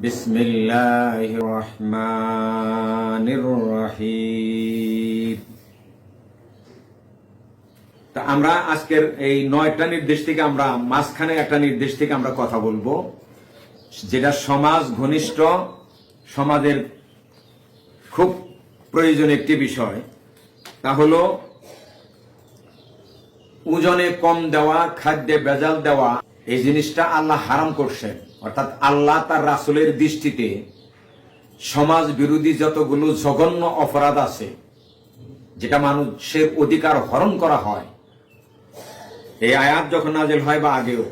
বিসমিল্লাহির রহমানির রহিম। তা আমরা আজকের এই 9টা নির্দেশ থেকে আমরা মাঝখানে একটা নির্দেশ থেকে আমরা কথা বলবো, যেটা সমাজ ঘনিষ্ঠ, সমাজের খুব প্রয়োজনীয় একটি বিষয়। তা হলো ওজনে কম দেওয়া, খাদ্যে ভেজাল দেওয়া। এই জিনিসটা আল্লাহ হারাম করছেন। অর্থাৎ আল্লাহ তার রাসূলের দৃষ্টিতে সমাজ বিরোধী যতগুলো জঘন্য অপরাধ আছে, যেটা মানুষের অধিকার হরণ করা হয়, এই আয়াত যখন নাযিল হয় বা আগেও,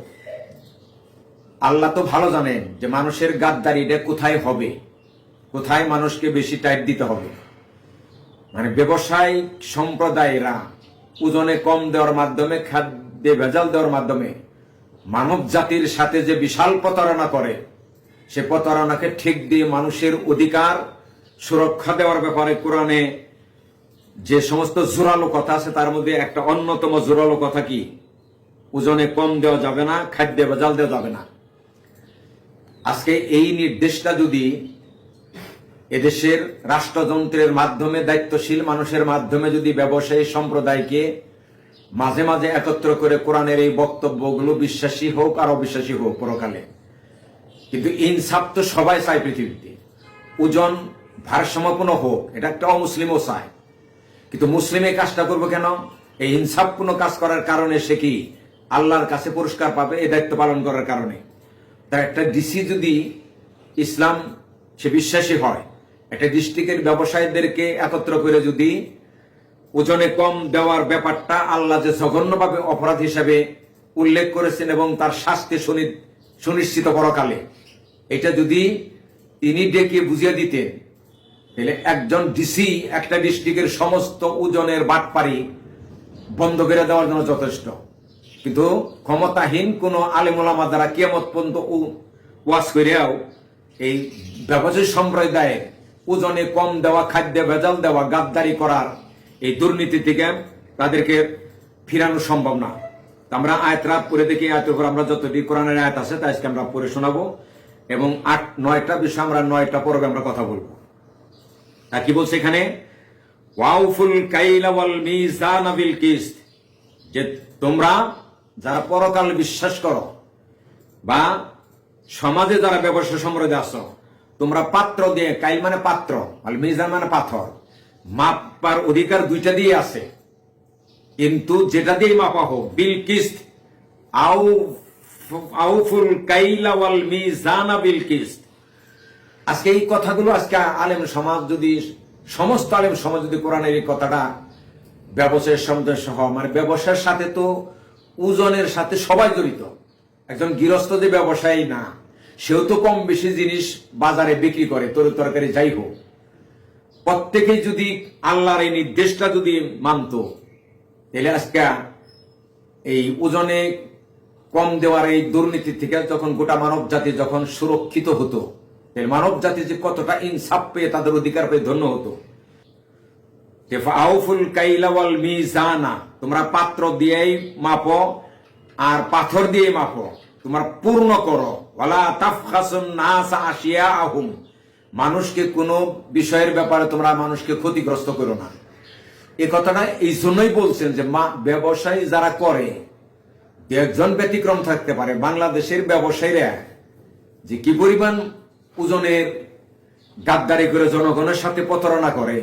আল্লাহ তো ভালো জানেন যে মানুষের গাদ্দারিটা কোথায় হবে, কোথায় মানুষকে বেশি টাইট দিতে হবে। মানে ব্যবসায়িক সম্প্রদায়েরা ওজনে কম দেওয়ার মাধ্যমে, খাদ্যে ভেজাল দেওয়ার মাধ্যমে মানব জাতির সাথে যে বিশাল প্রতারণা করে, সে প্রতারণাকে ঠিক দিয়ে মানুষের অধিকার সুরক্ষা দেওয়ার ব্যাপারে কোরআনে যে সমস্ত জোরালো কথা আছে, তার মধ্যে একটা অন্যতম জোরালো কথা কি? ওজনে কম দেওয়া যাবে না, খাদ্যে ভেজাল দেওয়া যাবে না। আজকে এই নির্দেশটা যদি এদেশের রাষ্ট্রযন্ত্রের মাধ্যমে, দায়িত্বশীল মানুষের মাধ্যমে যদি ব্যবসায়ী সম্প্রদায়কে মাঝে মাঝে একত্র করে কোরআনের এই বক্তব্যগুলো, বিশ্বাসী হোক আর অবিশ্বাসী হোক পরকালে, কিন্তু ইনসাফ তো সবাই চায় পৃথিবীতে। ওজন ভারসাম্যপূর্ণ হোক, এটা একটা অমুসলিমও চায়। কিন্তু মুসলিম এই কাজটা করবো কেন? এই ইনসাফপূর্ণ কাজ করার কারণে সে কি আল্লাহর কাছে পুরস্কার পাবে, এই দায়িত্ব পালন করার কারণে। তার একটা ডিসি যদি ইসলাম সে বিশ্বাসী হয়, একটা ডিস্ট্রিক্টের ব্যবসায়ীদেরকে একত্র করে যদি ওজনে কম দেওয়ার ব্যাপারটা আল্লাহ যে জঘন্যভাবে অপরাধ হিসাবে উল্লেখ করেছেন এবং তার শাস্তি সুনিশ্চিত পরকালে, এটা যদি তিনি ডেকে বুঝিয়ে দিতেন, তাহলে একজন ডিসি একটা ডিস্ট্রিক্টের সমস্ত ওজনের বাটপারি বন্ধ করে দেওয়ার জন্য যথেষ্ট। কিন্তু ক্ষমতাহীন কোন আলেম ওলামা দ্বারা কিয়ামত পর্যন্ত ওয়াজ করিয়াও এই ব্যবসায়ী সম্প্রদায়ের ওজনে কম দেওয়া, খাদ্যে ভেজাল দেওয়া, গাদ্দারি করার এই দুর্নীতি থেকে তাদেরকে ফিরানো সম্ভব না। আমরা আয়াতরা পড়ে দেখি, আয়াতের উপর আমরা যতটি কোরআনের আয়াত আছে তা আজকে আমরা পড়ে শোনাবো, এবং 8-9টা বিষয় আমরা 9টা পর্বে আমরা কথা বলবো। আর কি বলছে এখানে? ওয়াউফুল কাইলা ওয়াল মিজানা বিল কিসত, যে তোমরা যারা পরকাল বিশ্বাস করো বা সমাজে যারা ব্যবসা সম্প্রদায় আছো, তোমরা পাত্র দিয়ে, কাইল মানে পাত্র, আর মিজান মানে পাথর, মাপার অধিকার দুইটা দিয়ে আছে, কিন্তু যেটা দিয়ে মাপা হোক, বিল কিসত, আউফুল কাইলা ওয়াল মিজানা বিল কিসত। আজকে এই কথাগুলো আজকে আলেম সমাজ যদি, সমস্ত আলেম সমাজ যদি কোরআনের এই কথাটা ব্যবসায়ের সঙ্গে সহ, মানে ব্যবসার সাথে তো ওজনের সাথে সবাই জড়িত। একজন গৃহস্থ যে ব্যবসায়ী না, সেও তো কম বেশি জিনিস বাজারে বিক্রি করে, তরকারি যাই হোক। প্রত্যেকেই যদি আল্লাহর এই নির্দেশটা যদি মানত, তাহলে আজকে এই ওজনে কম দেওয়ার এই দুর্নীতি থেকে যখন গোটা মানব জাতি যখন সুরক্ষিত হতো, মানব জাতি যে কতটা ইনসাফ পেয়ে, তাদের অধিকার পেয়ে ধন্য হতো। আউফুল কাইলা ওয়াল মিজানা, তোমরা পাত্র দিয়েই মাপো আর পাথর দিয়ে মাপো, তোমরা পূর্ণ করো। ওয়ালা তাফখাসুন নাস আশিয়াআহুম, মানুষকে কোনো বিষয়ের ব্যাপারে তোমরা মানুষকে ক্ষতিগ্রস্ত করো না। এই কথাটা এই জন্যই বলছেন যে ব্যবসায়ী যারা করে, একজন ব্যতিক্রম থাকতে পারে। বাংলাদেশের ব্যবসায়ীরা যে কি পরিমাণ ওজনের গাদ্দারি করে জনগণের সাথে প্রতারণা করে,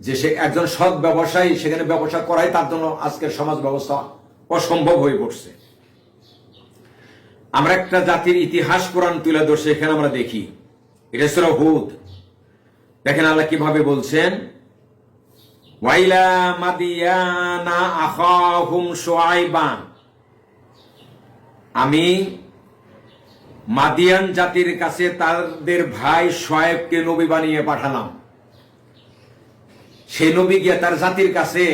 যে সে একজন সৎ ব্যবসায়ী সেখানে ব্যবসা করাই তার জন্য আজকের সমাজ ব্যবস্থা অসম্ভব হয়ে পড়ছে। আমরা একটা জাতির ইতিহাস কোরআন তুলে ধরছে, এখানে আমরা দেখি, এটা সূরা হুদ। দেখেন আল্লাহ কিভাবে বলছেন, ওয়াইলা মাদিয়ানা আখাহুম শুআইবান, আমি মাদিয়ান জাতির কাছে তাদের ভাই শুআয়বকে নবী বানিয়ে পাঠালাম। সেই নবী গিয়ে তার জাতির কাছে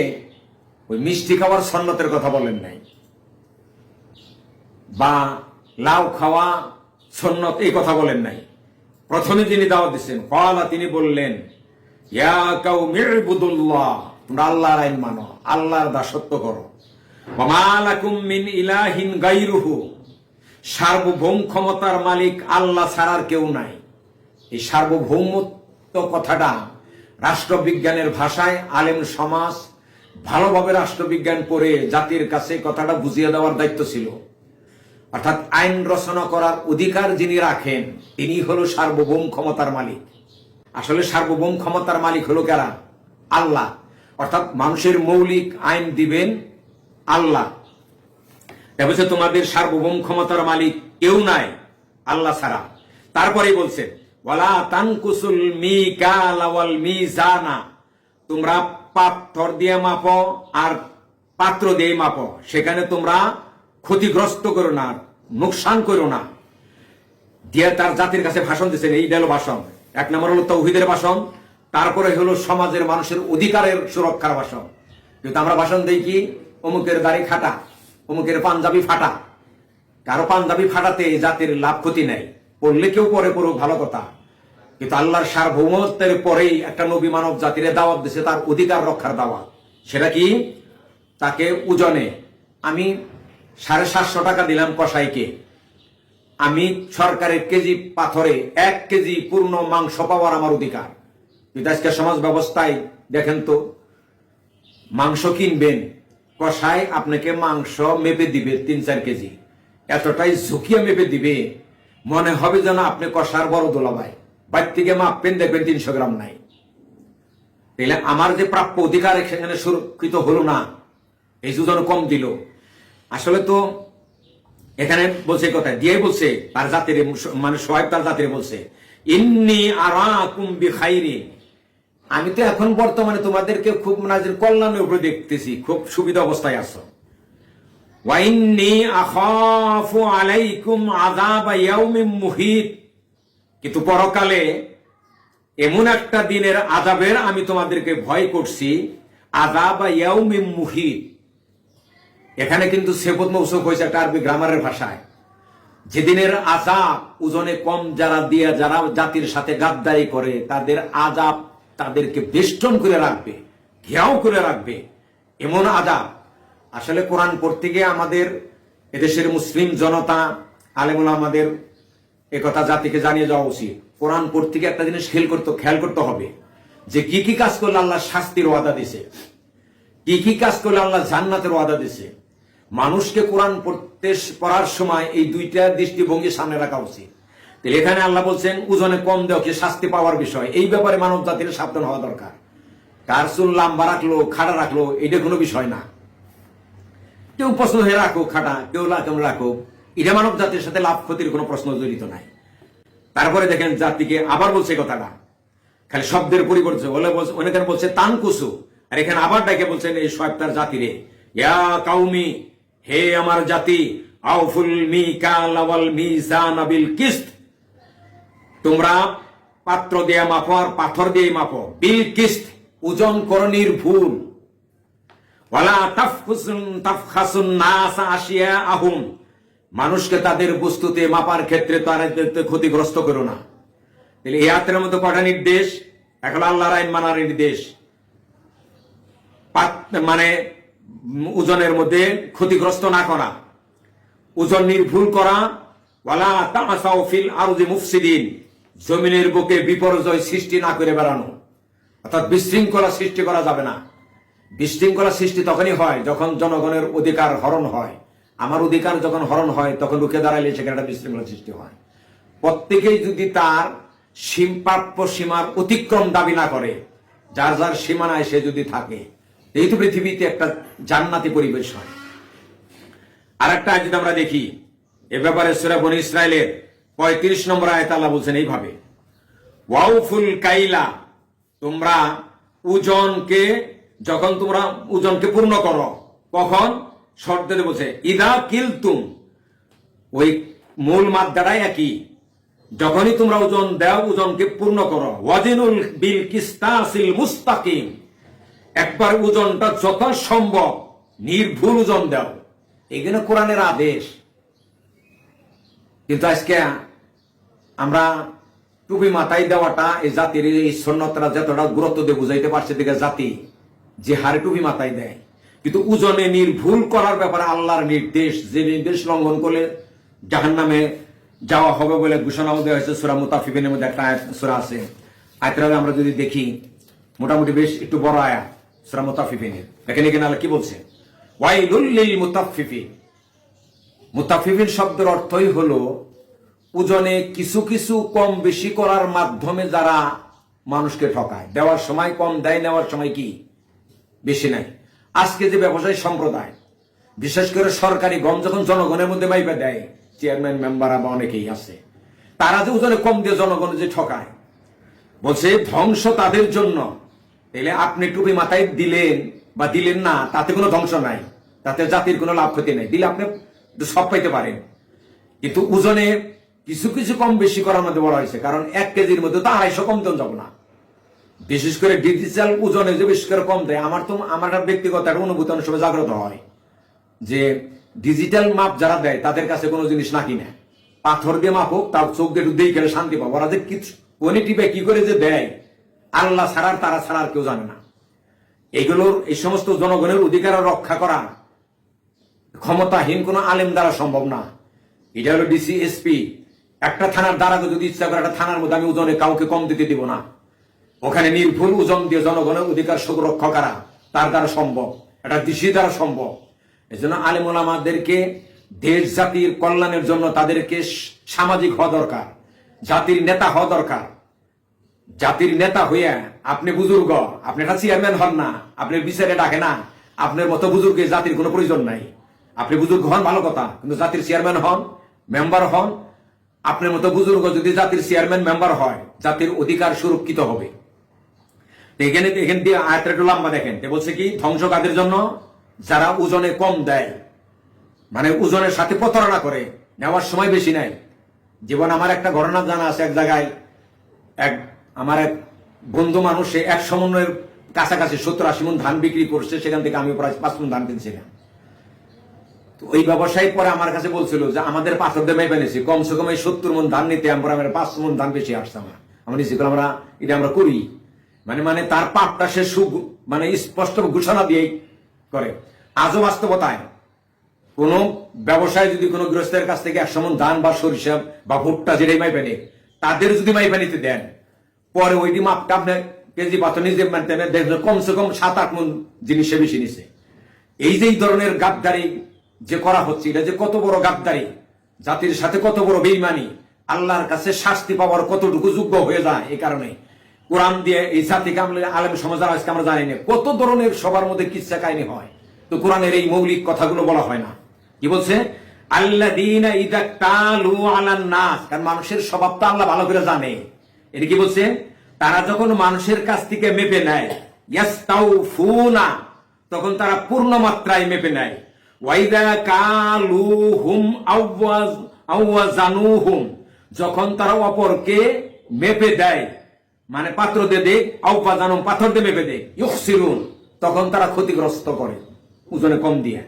ওই মিষ্টি খাওয়ার সন্ন্যতের কথা বলেন নাই, বা লাউ খাওয়া সন্ন্যত এই কথা বলেন নাই। প্রথমে যিনি দাওয়াত দিচ্ছেন, ক্বালা, তিনি বললেন, ইয়া কাওমি ইবুদুল্লাহ, তোমরা আল্লাহর আইন মানো, আল্লাহর দাসত্ব করো। ওয়া মা লাকুম মিন ইলাহিন গায়রুহু, সার্বভৌম ক্ষমতার মালিক আল্লাহ ছাড়ার কেউ নাই। এই সার্বভৌমত্ব কথাটা রাষ্ট্রবিজ্ঞানের ভাষায় আলেম সমাজ ভালোভাবে রাষ্ট্রবিজ্ঞান পড়ে জাতির কাছে কথাটা বুঝিয়ে দেওয়ার দায়িত্ব ছিল। অর্থাৎ আইন রচনা করার অধিকার যিনি রাখেন তিনি হলো সার্বভৌম ক্ষমতার মালিক। আসলে সার্বভৌম ক্ষমতার মালিক হলো কারা? আল্লাহ। অর্থাৎ মানুষের মৌলিক আইন দিবেন আল্লাহ। বলছে তোমাদের সার্বভৌম ক্ষমতার মালিক কেউ নাই আল্লাহ ছাড়া। তারপরে বলছেন ওয়ালা তানকুসুল মিকাল ওয়াল মিজানা, তোমরা পাথর দিয়ে মাপো আর পাত্র দিয়ে মাপো, সেখানে তোমরা ক্ষতিগ্রস্ত করো না, নোকসান করো না। দিয়ে তার জাতির কাছে ভাষণ দিচ্ছেন। এই গেল ভাষণ। এক নম্বর হলো তাওহীদের ভাষণ, তারপরে হলো সমাজের মানুষের অধিকারের সুরক্ষার ভাষণ। কিন্তু আমরা ভাষণ দেই কি? অমুকের দাড়ি খাটা, অমুকের পাঞ্জাবি ফাটা। কারো পাঞ্জাবি ফাটাতে জাতির লাভ ক্ষতি নেই, পড়লে কেউ পরে পড়ুক, ভালো কথা। কিন্তু আল্লাহর সার্বভৌমত্বের পরেই একটা নবী মানব জাতির দাওয়াত দিছে, তার অধিকার রক্ষার দাওয়াত। সেটা কি? তাকে ওজনে আমি 750 টাকা দিলাম কসাইকে, আমি সরকারের কেজি পাথরে 1 কেজি পূর্ণ মাংস পাওয়ার আমার অধিকার। কিন্তু আজকে সমাজ ব্যবস্থায় দেখেন তো, মাংস কিনবেন, কসাই আপনাকে মাংস মেপে দিবে 3-4 কেজি, এতটাই ঝুঁকিয়ে মেপে দিবে মনে হবে যেন আপনি কষার বড় দোলাভাই। বাইর থেকে মাপবেন, দেখবেন 300 গ্রাম নাই। তাহলে আমার যে প্রাপ্য অধিকার সেখানে সুরক্ষিত হলো না, এই জন্য কম দিল। আসলে তো এখানে বলছে কথা দিয়ে বলছে তার জাতির, মানে সোহাইব তার জাতির বলছে ইন্নী আরাকুম বিখাইরিন, আমি তো এখন বর্তমানে তোমাদেরকে খুব নাজির কল্যাণের উপরে দেখতেছি, খুব সুবিধা অবস্থায় আছো। ওয়া ইন্নী আখাফু আলাইকুম আযাব ইয়াউমিন মুহিত, কিন্তু পরকালে এমন একটা দিনের আযাবের আমি তোমাদেরকে ভয় করছি। আযাব ইয়াউমিন মুহিত, এখানে কিন্তু সেবত মৌসুফ হয়েছে একটা আরবি গ্রামারের ভাষায়। যেদিনের আযাব ওজনে কম যারা দিয়ে, যারা জাতির সাথে গাদ্দারি করে, তাদের আযাব তাদেরকে বেষ্টন করে রাখবে, ঘেরাও করে রাখবে, এমন আযাব। আসলে কোরআন পড়তে গিয়ে আমাদের এদেশের মুসলিম জনতা, আলেমুল আমাদের একথা জাতিকে জানিয়ে যাওয়া উচিত। কোরআন পড়তে গিয়ে একটা জিনিস খেয়াল করতে হবে যে কি কি কাজ করলে আল্লাহ শাস্তির ওয়াদা দিছে, কি কি কাজ করলে আল্লাহ জান্নাতের ওয়াদা দিছে। মানুষকে কোরআন পড়ার সময় এই দুইটা দৃষ্টিভঙ্গি সামনে রাখা উচিত। তাহলে এখানে আল্লাহ বলছেন ওজনে কম দেওয়া কি শাস্তি পাওয়ার বিষয়, এই ব্যাপারে মানব জাতির সাবধান হওয়া দরকার। কার চুল লম্বা রাখলো, খাড়া রাখলো, এটা কোনো বিষয় না। কেউ প্রশ্ন হয়ে রাখো খাটা, কেউ রাখো, এটা মানব জাতির সাথে লাভ ক্ষতির কোনো প্রশ্ন জড়িত নাই। তারপরে দেখেন জাতিকে আবার বলছে কথাটা, খালি শব্দের পরিবর্তন বলে বলছে, অনেকে বলছে তানকুসু, আর এখানে আবার ডাকে বলছেন এই সোহাইব তার জাতিরে, ইয়া কাউমি, হে আমার জাতি, আউফুল মিকাল ওয়াল মিজান বিল কিসত, তোমরা পাত্র দিয়ে মাপো আর পাথর দিয়ে মাপো, বিল কিসত, ওজন করো নির্ভুল। ওয়ালা তাফখাসুন নাস আশিয়াআহুম, মানুষকে তাদের বস্তুতে মাপার ক্ষেত্রে তাদেরকে ক্ষতিগ্রস্ত করো না। তাহলে এই আয়াতের মধ্যে কয়টা নির্দেশ? এখন আল্লাহর আইন মানার নির্দেশ, মানে ওজনের মধ্যে ক্ষতিগ্রস্ত না করা, ওজন নির্ভুল করা। ওয়ালা তামাসাউ ফিল আরদি মুফসিদিন, জমিনের বুকে বিপর্যয় সৃষ্টি না করে বেড়ানো, অর্থাৎ বিশৃঙ্খলা সৃষ্টি করা যাবে না। বিশৃঙ্খলা সৃষ্টি তখনই হয় যখন জনগণের অধিকার হরণ হয়। আমার অধিকার যখন হরণ হয় তখন রুখে দাঁড়াইলে সেখানে একটা বিশৃঙ্খলা সৃষ্টি হয়। প্রত্যেকেই যদি তার প্রাপ্য সীমার অতিক্রম দাবি না করে, যার যার সীমানায় সে যদি থাকে, এই তো পৃথিবীতে একটা জান্নাতি পরিবেশ হয়। আর একটা যদি আমরা দেখি এ ব্যাপারে সূরা বনী ইসরাইলের 35 নম্বর আয়াতে আল্লাহ বলছেন এইভাবে, ওয়াউফুল কাইলা, তোমরা ওজনকে, যখন তোমরা ওজনকে পূর্ণ করো, কখন? শর্ত দিয়ে বলছে ইদা কিলতুম, ওই মূল মাদ্দাটাই একই, যখনই তোমরা ওজন দাও ওজনকে পূর্ণ করো। ওয়াজিনুল বিল কিসতাসিল মুস্তাকিম, একবার ওজনটা যত সম্ভব নির্ভুল ওজন দাও। এখানে কোরআনের আদেশ। কিন্তু আজকে আমরা টুপি মাথায় দেওয়াটা এই জাতির এই সুন্নতরা যতটা গুরুত্ব দিয়ে বুঝাইতে পারছে দিকে জাতি যে হারে টুপি মাথায় দেয়, কিন্তু ওজনে নির্ভুল করার ব্যাপারে আল্লাহর নির্দেশ, যে নির্দেশ লঙ্ঘন করলে জাহান্নামে যাওয়া হবে বলে ঘোষণাও দেওয়া হয়েছে। সূরা মুতাফফিফিনের মধ্যে একটা সূরা আছে, আয়াতটা আমরা যদি দেখি মোটামুটি বেশ একটু বড় আয়াত সূরা মুতাফফিফিনের। দেখেন এখানে আল্লাহ কি বলছে, ওয়াইলুল লিল মুতাফফিফিন। মুতাফফিফিন শব্দের অর্থই হলো ওজনে কিছু কিছু কম বেশি করার মাধ্যমে যারা মানুষকে ঠকায়। দেওয়ার সময় কম দেয়, নেওয়ার সময় কি বেশি নেয়। আজকে যে ব্যবসায়ী সম্প্রদায়, বিশেষ করে সরকারি গম যখন জনগণের মধ্যে মাইপা দেয়, চেয়ারম্যান মেম্বার বা অনেকেই আছে, তারা যে ওজনে কম দিয়ে জনগণের যে ঠকায়, বলছে ধ্বংস তাদের জন্য। তাহলে আপনি টুপি মাথায় দিলেন বা দিলেন না, তাতে কোনো ধ্বংস নাই, তাতে জাতির কোনো লাভ ক্ষতি নাই। দিলে আপনি সব পাইতে পারেন, কিন্তু ওজনে কিছু কিছু কম বেশি করার মধ্যে বলা হয়েছে। কারণ 1 কেজির মধ্যে তো 250 কম দেন যাব না। বিশেষ করে ডিজিটাল ওজনে যে বেশি করে কম দেয়, আমার ব্যক্তিগত একটা অনুভূতি অনেক সময় জাগ্রত হয় যে ডিজিটাল মাপ যারা দেয় তাদের কাছে কোনো জিনিস না কিনে পাথর দিয়ে মাপ হোক, তার চোখ দিয়ে দিয়ে গেলে শান্তি পাবো। ওরা যে কোন টিপে কি করে যে দেয়, আল্লাহ ছাড়ার তারা ছাড়ার কেউ জানে না। এইগুলোর এই সমস্ত জনগণের অধিকার রক্ষা করা ক্ষমতাহীন কোন আলেম দ্বারা সম্ভব না। এটা হলো ডিসি, এসপি, একটা থানার দ্বারা যদি ইচ্ছা করে একটা থানার মধ্যে আমি ওজনে কাউকে কম দিতে দিব না, ওখানে নির্ভুল ওজন দিয়ে জনগণের অধিকার সুরক্ষা করা তার দ্বারা সম্ভব, এটা ডিসি দ্বারা সম্ভব। এই জন্য আলেম ওলামাদেরকে দেশ জাতির কল্যাণের জন্য তাদেরকে সামাজিক হওয়া দরকার, জাতির নেতা হওয়া দরকার। জাতির নেতা হইয়া আপনি বুজুর্গ, আপনি একটা চেয়ারম্যান হন না, আপনি বিচারে ডাকে না, আপনার মতো বুজুর্গের জাতির কোনো প্রয়োজন নাই। আপনি বুজুর্গ হন ভালো কথা, কিন্তু জাতির চেয়ারম্যান হন, মেম্বার হন। আপনার মতো বুজুর্গ যদি জাতির চেয়ারম্যান মেম্বার হয়, জাতির অধিকার সুরক্ষিত হবে। এখানে দিয়ে আয়াতটা একটু লম্বা দেখেন, বলছে কি ধ্বংস কাদের জন্য, যারা ওজনে কম দেয়, মানে ওজনের সাথে প্রতারণা করে, নেওয়ার সময় বেশি নেয়। জীবন আমার একটা ঘটনা জানা আছে, এক জায়গায় আমার এক বন্ধু মানুষ 100 মনের কাছাকাছি 70-80 মন ধান বিক্রি করছে, সেখান থেকে আমি প্রায় 5 মন ধান কিনছিলাম। ওই ব্যবসায়ী পরে আমার কাছে বলছিল যে আমাদের পাথর দিয়ে মেপে নিয়েছি, কমসে কম এই 70 মন ধান নিতে আমরা 5 মন ধান বেশি আসছে। আমরা নিশ্চিত আমরা করি, মানে তার পাপটা সে মানে স্পষ্ট ঘোষণা দিয়েই করে। আজও বাস্তবতায় কোন ব্যবসায় যদি কোনো গৃহস্থের কাছ থেকে 100 মন ধান বা সরিষা বা ভুট্টা যেটাই মাইপে নেই, তাদের যদি মাইপে নিতে দেন, পরে ওইটি মাপটা আপনার কেজি পাথর নিজে মানতে দেখবেন কমসে কম 7-8 মন জিনিসে বেশি নিছে। এই যে ধরনের গাদ্দারি যে করা হচ্ছে, এটা যে কত বড় গাদ্দারি, জাতির সাথে কত বড় বেঈমানি, আল্লাহর কাছে শাস্তি পাওয়ার কতটুকু যোগ্য হয়ে যায়। এই কারণে কোরআন দিয়ে এই জাতিকে আলেম সমাজ আজকে আমরা জানি না কত ধরনের সবার মধ্যে কিচ্ছা কাহিনী হয়, তো কোরআনের এই মৌলিক কথাগুলো বলা হয় না। কি বলছে, আল্লাযীনা ইযা তালু আলান নাস, কারণ মানুষের স্বভাবটা আল্লাহ ভালো করে জানে। এটা কি বলছে, তারা যখন মানুষের কাছ থেকে মেপে নেয়, ইয়াস্তাউফুনা, তখন তারা পূর্ণ মাত্রায় মেপে নেয়। ওয়াইদা কালুহুম আওয়াজানুহুম, যখন তারা অপরকে মেপে দেয়, মানে পাত্র দিয়ে দেয়, আওয়াজানুম পাথর দিয়ে মেপে দেয়, ইউখসিরুন, তখন তারা ক্ষতিগ্রস্ত করে ওজনে কম দিয়ে।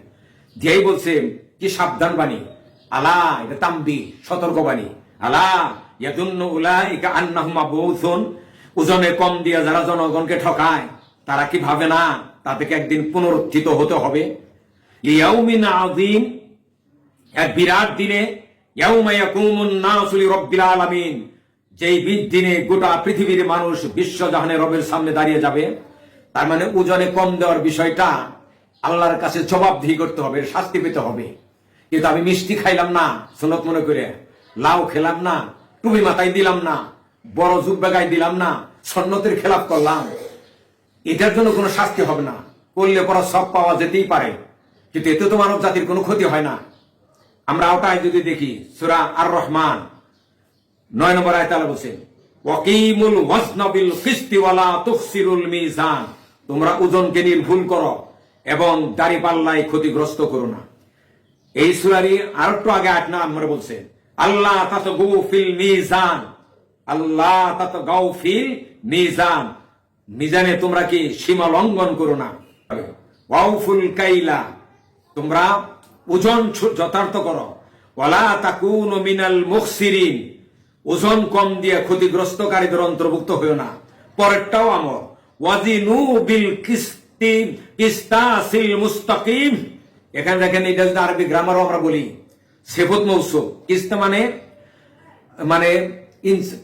দিয়েই বলছে কি সাবধান বাণী, আলা, এটা তাম্বি, সতর্ক বাণী, আলা ইয়াদুন্নু উলাইকা আন্নাহুম মাবউসুন, ওজনে কম দিয়ে যারা জনগণকে ঠকায়, তারা কি ভাবে না তাদেরকে একদিন পুনরুত্থিত হতে হবে। লিয়াউমিন আযীম, এক বিরাট দিনে, ইয়াউমা ইয়াকুমুন নাসু লিরাব্বিল আলামিন, যেই দিনে গোটা পৃথিবীর মানুষ বিশ্বজাহানের রবের সামনে দাঁড়িয়ে যাবে। তার মানে ওজনে কম দেওয়ার বিষয়টা আল্লাহর কাছে জবাবদিহি করতে হবে, শাস্তি পেতে হবে। কিন্তু আমি মিষ্টি খাইলাম না সুন্নত মনে করে, লাউ খেলাম না, টুপি মাথায় দিলাম না, বড় জুব্বা গায়ে দিলাম না, সুন্নতের খেলাপ করলাম, এটার জন্য কোনো শাস্তি হবে না। করলে পরে সব পাওয়া যেতেই পারে, কিন্তু এতে তো মানব জাতির কোনো ক্ষতি হয় না। আমরা ওটাই যদি দেখি সূরা আর রহমান 9 নম্বর আয়াতে আল্লাহ বলেন, ওয়াকিমুল ওয়াজনা বিল কিসতি ওয়ালা তুখসিরুল মিজান, তোমরা ওজনকে নির্ভুল করো এবং দাঁড়িপাল্লায় ক্ষতিগ্রস্ত করো না। এই সূরারই আরেকটু আগে 8 নম্বরে বলছে, আল্লাহ তাতগু ফিল মিজান, আল্লাহ তাতগাউ ফিল মিজান, মিজানে তোমরা কি সীমা লঙ্ঘন করো না। ওয়াউফুল কাইলা, তোমরা ওজন যথার্থ করো। ওয়ালা তাকুনু মিনাল মুখসিরিন, ওজন কম দিয়ে ক্ষতিগ্রস্তকারীদের অন্তর্ভুক্ত হইও না। পরেরটাও আমর, ওয়াজিনু বিল কিসতাসিল মুস্তাকিম, এখানে দেখেন এটা যদি আরবি গ্রামারও আমরা বলি, সেফত মৌসুম, কিস্ত মানে মানে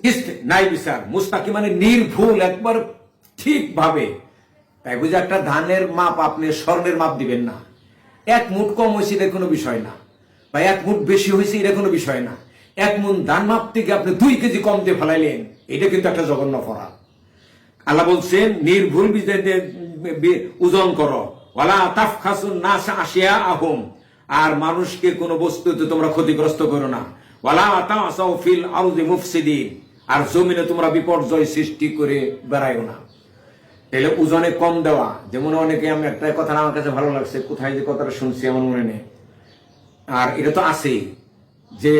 কিস্ত নাই বিচার, মুস্তাকি মানে নির্ভুল, একবার ঠিকভাবে। তাই বুঝে একটা ধানের মাপ আপনি স্বর্ণের মাপ দিবেন না। এক মুঠ কম হয়েছে এটা কোনো বিষয় না, বা এক মুঠ বেশি হয়েছে এটা কোনো বিষয় না। এক মুঠ ধান মাপ থেকে আপনি 2 কেজি কম দিয়ে ফেলাইলেন, এটা কিন্তু একটা জঘন্য অপরাধ। আল্লাহ বলছেন নির্ভুল ওজন করো, ওয়ালা তাফখাসুন নাস আশিয়া আহুম, আর মানুষকে কোনো বস্তুতে তোমরা ক্ষতিগ্রস্ত করো না। ওয়ালা তাসাউ ফিল আরদি মুফসিদিন, আর জমিনে তোমরা বিপর্যয় সৃষ্টি করে বেড়াইও না। তাহলে ওজনে কম দেওয়া, যেমন অনেকে, আমি একটা কথা আমার কাছে ভালো লাগছে, কোথায় যে কথাটা শুনছি আমার মনে নেই, আর এটা তো আছেই, যে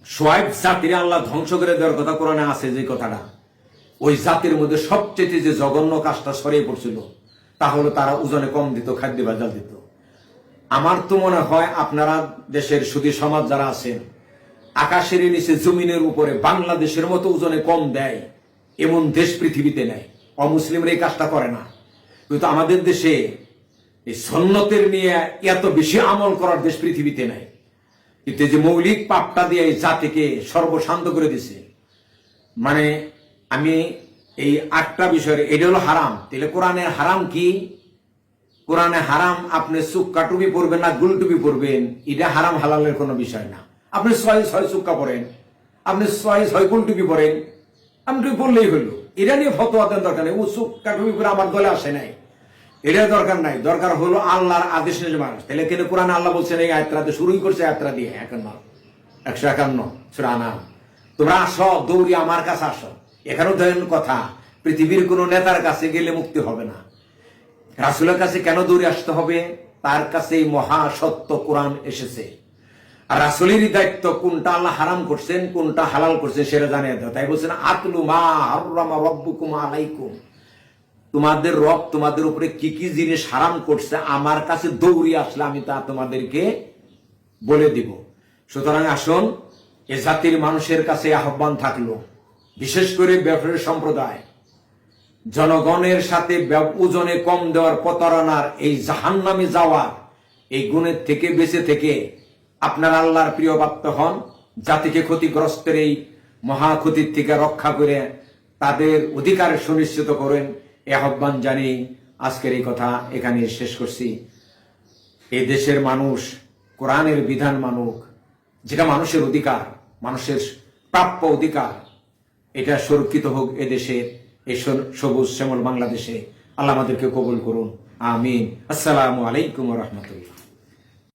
সোয়াইব জাতির আল্লাহ ধ্বংস করে দেওয়ার কথা কোরআনে আছে যে কথাটা, ওই জাতির মধ্যে সবচেয়ে যে জঘন্য কাজটা ছড়িয়ে পড়ছিল তা হলো তারা ওজনে কম দিত, খাদ্য ভেজাল দিত। আমার তো মনে হয় আপনারা দেশের সুধী সমাজ যারা আছেন, আকাশের নিচে জমিনের উপরে বাংলাদেশের মতো ওজনে কম দেয় এমন দেশ পৃথিবীতে নেই। অমুসলিমরা এই কাজটা করে না, কিন্তু আমাদের দেশে এই সন্ন্যতের নিয়ে এত বেশি আমল করার দেশ পৃথিবীতে নাই। কিন্তু যে মৌলিক পাপটা দিয়ে এই জাতিকে সর্বশান্ত করে দিছে, মানে আমি এই 8টা বিষয়ের, এটা হলো হারাম। তাহলে কোরআনের হারাম কি? কোরআনে হারাম আপনি সুক্কা টুপি পরবেন না গুল টুপি পরবেন, এটা হারাম হালালের কোনো বিষয় না। আপনি 6 সুক্কা পরেন, আপনি 6 গুল টুপি পরেন, আপনি টুপি পরলেই হইল। এটা নিয়ে ফতোয়া দেওয়ার দরকার নেই, ও সুক্কা টুপি পরে আমার দলে আসে নাই, এটা দরকার নাই। দরকার হলো আল্লাহর আদেশ নিয়ে মানুষ। তাহলে কিন্তু কোরআনে আল্লাহ বলছেন এই আয়াতটাতে শুরুই করছে, আয়াতটা দিয়ে 151 সূরা আনাম, তোমরা আসো, দৌড়ি আমার কাছে আসো। এখানেও ধরেন কথা, পৃথিবীর কোন নেতার কাছে গেলে মুক্তি হবে না, রাসূলের কাছে কেন দৌড়ে আসতে হবে? তার কাছে মহা সত্য কোরআন এসেছে, আর রাসূলেরই দায়িত্ব কোনটা আল্লাহ হারাম করছেন কোনটা হালাল করছেন সেটা জানিয়ে দাও। তাই বলছেন আতলু মা হাররামা রাব্বুকুম আলাইকুম, তোমাদের রব তোমাদের উপরে কি কি জিনিস হারাম করছে আমার কাছে দৌড়ে আসলে আমি তা তোমাদেরকে বলে দিব। সুতরাং আসুন, এ জাতির মানুষের কাছে আহ্বান থাকলো, বিশেষ করে ব্যবসায়ী সম্প্রদায়, জনগণের সাথে ওজনে কম দেওয়ার প্রতারণার এই জাহান্নামে যাওয়ার এই গুণের থেকে বেঁচে থেকে আপনার আল্লাহর প্রিয় প্রাপ্ত হন, জাতিকে ক্ষতিগ্রস্তের এই মহা ক্ষতির থেকে রক্ষা করে তাদের অধিকার সুনিশ্চিত করেন। এই আহ্বান জানিয়ে আজকের এই কথা এখানে শেষ করছি। এই দেশের মানুষ কোরআনের বিধান মানুক, যেটা মানুষের অধিকার, মানুষের প্রাপ্য অধিকার, এটা সুরক্ষিত হোক এ দেশে, এই সবুজ শ্যামল বাংলাদেশে। আল্লাহ আমাদেরকে কবুল করুন, আমিন। আসসালামু আলাইকুম ওয়া রাহমাতুল্লাহ।